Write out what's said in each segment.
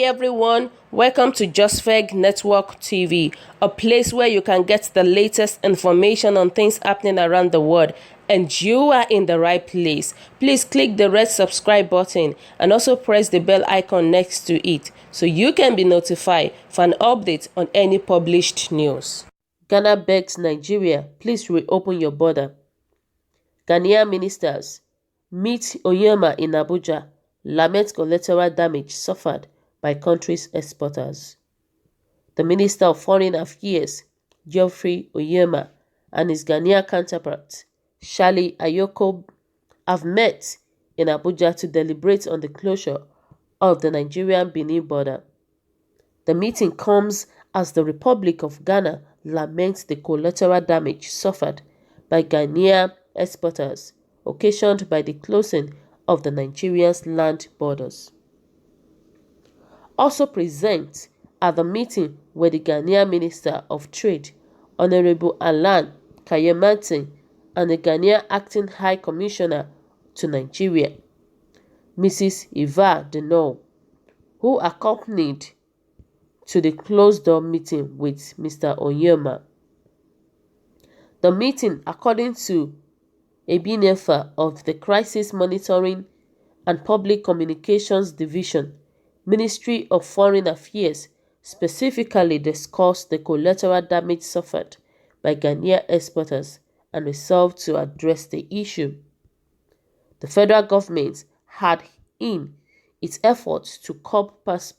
everyone, welcome to Josfeg Network TV, a place where you can get the latest information on things happening around the world, and you are in the right place. Please click the red subscribe button and also press the bell icon next to it so you can be notified for an update on any published news. Ghana begs Nigeria, please reopen your border. Ghanaian ministers meet Onyema in Abuja, lament collateral damage suffered by country's exporters. The Minister of Foreign Affairs, Geoffrey Onyema, and his Ghanaian counterpart, Shali Ayoko, have met in Abuja to deliberate on the closure of the Nigerian-Benin border. The meeting comes as the Republic of Ghana laments the collateral damage suffered by Ghanaian exporters occasioned by the closing of the Nigeria's land borders. Also present at the meeting were the Ghanaian Minister of Trade, Honorable Alan Kayemate, and the Ghanaian Acting High Commissioner to Nigeria, Mrs. Eva Denol, who accompanied to the closed-door meeting with Mr. Onyema. The meeting, according to Ebinefa of the Crisis Monitoring and Public Communications Division, Ministry of Foreign Affairs, specifically discussed the collateral damage suffered by Ghanaian exporters and resolved to address the issue. The federal government had in its efforts to curb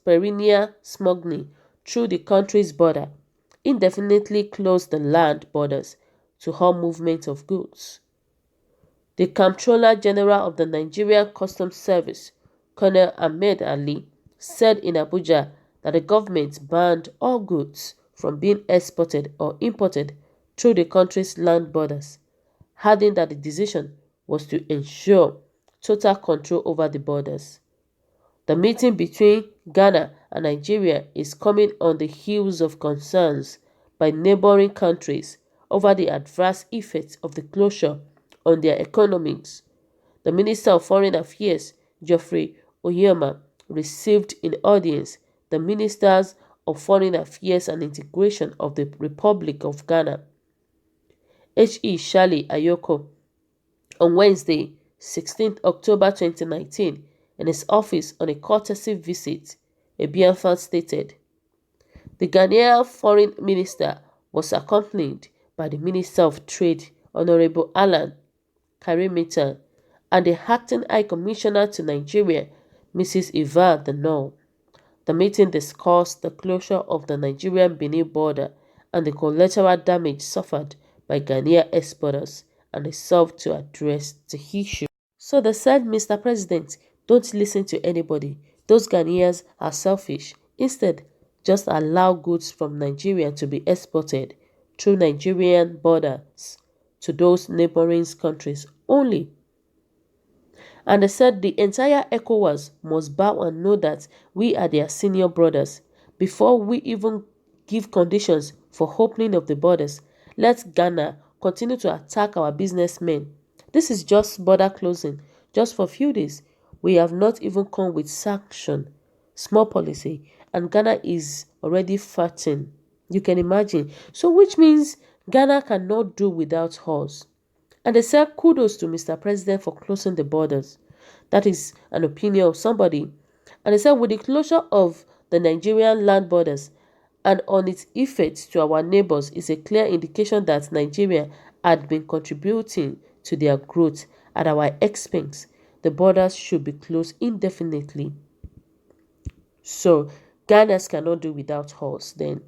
perennial smuggling through the country's border indefinitely closed the land borders to all movement of goods. The Comptroller General of the Nigerian Customs Service, Colonel Ahmed Ali, said in Abuja that the government banned all goods from being exported or imported through the country's land borders, adding that the decision was to ensure total control over the borders. The meeting between Ghana and Nigeria is coming on the heels of concerns by neighboring countries over the adverse effects of the closure on their economies. The Minister of Foreign Affairs, Geoffrey Onyema, received in audience the Ministers of Foreign Affairs and Integration of the Republic of Ghana, H.E. Shali Ayoko, on Wednesday, 16 October 2019, in his office on a courtesy visit, Ebinefa stated. The Ghanaian Foreign Minister was accompanied by the Minister of Trade, Honorable Alan Kayemate, and the Acting High Commissioner to Nigeria, Mrs. Eva Denol. The meeting discussed the closure of the Nigerian-Benin border and the collateral damage suffered by Ghanaian exporters and resolved to address the issue. So they said, Mr. President, don't listen to anybody. Those Ghanaians are selfish. Instead, just allow goods from Nigeria to be exported through Nigerian borders to those neighboring countries only. And they said the entire ECOWAS must bow and know that we are their senior brothers. Before we even give conditions for opening of the borders, let Ghana continue to attack our businessmen. This is just border closing, just for a few days. We have not even come with sanction, small policy, and Ghana is already fighting. You can imagine. So which means Ghana cannot do without us. And they said kudos to Mr. President for closing the borders. That is an opinion of somebody. And they said with the closure of the Nigerian land borders and on its effects to our neighbors is a clear indication that Nigeria had been contributing to their growth at our expense. The borders should be closed indefinitely. So Ghanaians cannot do without us then.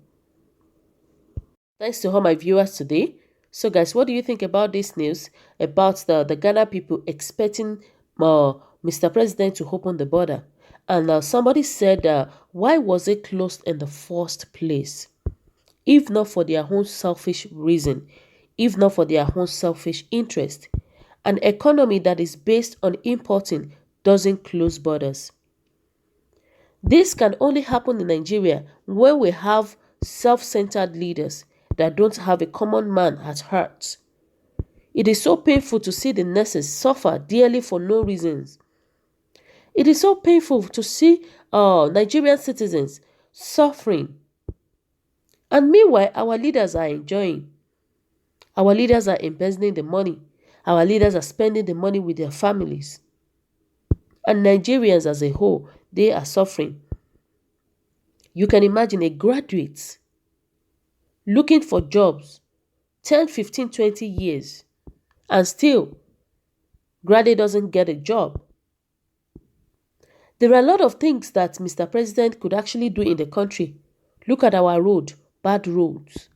Thanks to all my viewers today. So guys, what do you think about this news about the Ghana people expecting Mr. President to open the border? And somebody said, why was it closed in the first place? If not for their own selfish reason, if not for their own selfish interest. An economy that is based on importing doesn't close borders. This can only happen in Nigeria where we have self-centered leaders that don't have a common man at heart. It is so painful to see the nurses suffer dearly for no reasons. It is so painful to see Nigerian citizens suffering. And meanwhile, our leaders are enjoying. Our leaders are embezzling the money. Our leaders are spending the money with their families. And Nigerians as a whole, they are suffering. You can imagine a graduate looking for jobs 10, 15, 20 years and still graduate doesn't get a job. There are a lot of things that Mr. President could actually do in the country. Look at our road, bad roads.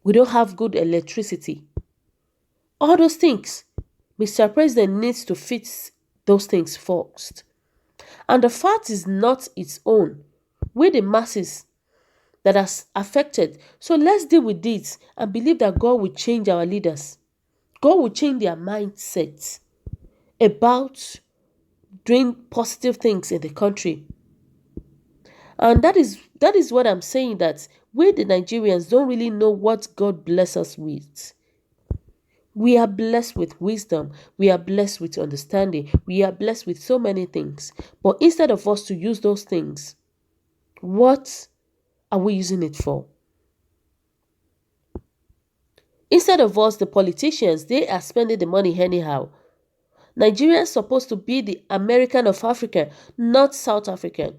We don't have good electricity. All those things, Mr. President needs to fix those things first. And the fact is not its own. We're the masses that are affected. So let's deal with this and believe that God will change our leaders. God will change their mindset about doing positive things in the country. And that is what I'm saying, that we the Nigerians don't really know what God bless us with. We are blessed with wisdom. We are blessed with understanding. We are blessed with so many things. But instead of us to use those things, what are we using it for? Instead of us, the politicians, they are spending the money anyhow. Nigeria is supposed to be the American of Africa, not South African.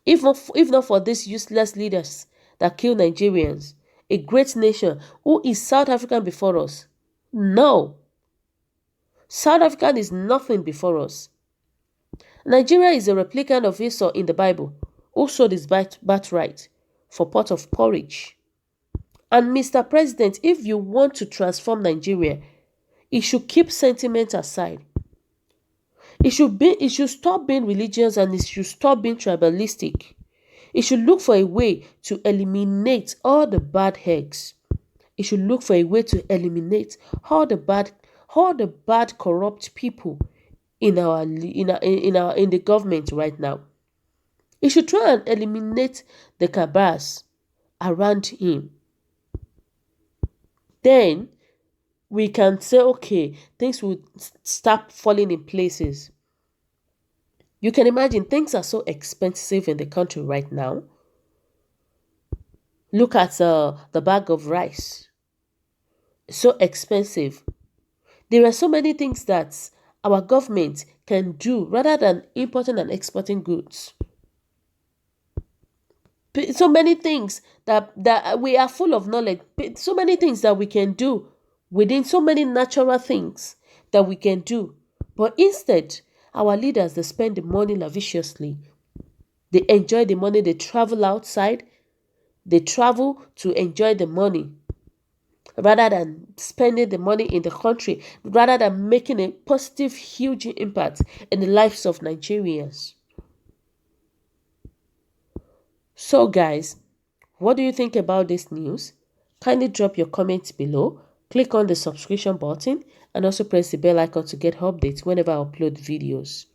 If not for these useless leaders that kill Nigerians, a great nation, who is South African before us? No. South African is nothing before us. Nigeria is a replicant of Esau in the Bible, who sold his birthright for pot of porridge. And Mr. President, if you want to transform Nigeria, it should keep sentiment aside. It should stop being religious, and it should stop being tribalistic. It should look for a way to eliminate all the bad eggs. It should look for a way to eliminate all the bad corrupt people in the government right now. It should try and eliminate the cabals around him. Then we can say, okay, things will start falling in places. You can imagine things are so expensive in the country right now. Look at the bag of rice. So expensive. There are so many things that our government can do rather than importing and exporting goods. So many things that we are full of knowledge. So many things that we can do within, so many natural things that we can do. But instead, our leaders, they spend the money lavishly. They enjoy the money. They travel outside. They travel to enjoy the money rather than spending the money in the country, rather than making a positive, huge impact in the lives of Nigerians. So guys, what do you think about this news? Kindly drop your comments below, click on the subscription button, and also press the bell icon to get updates whenever I upload videos.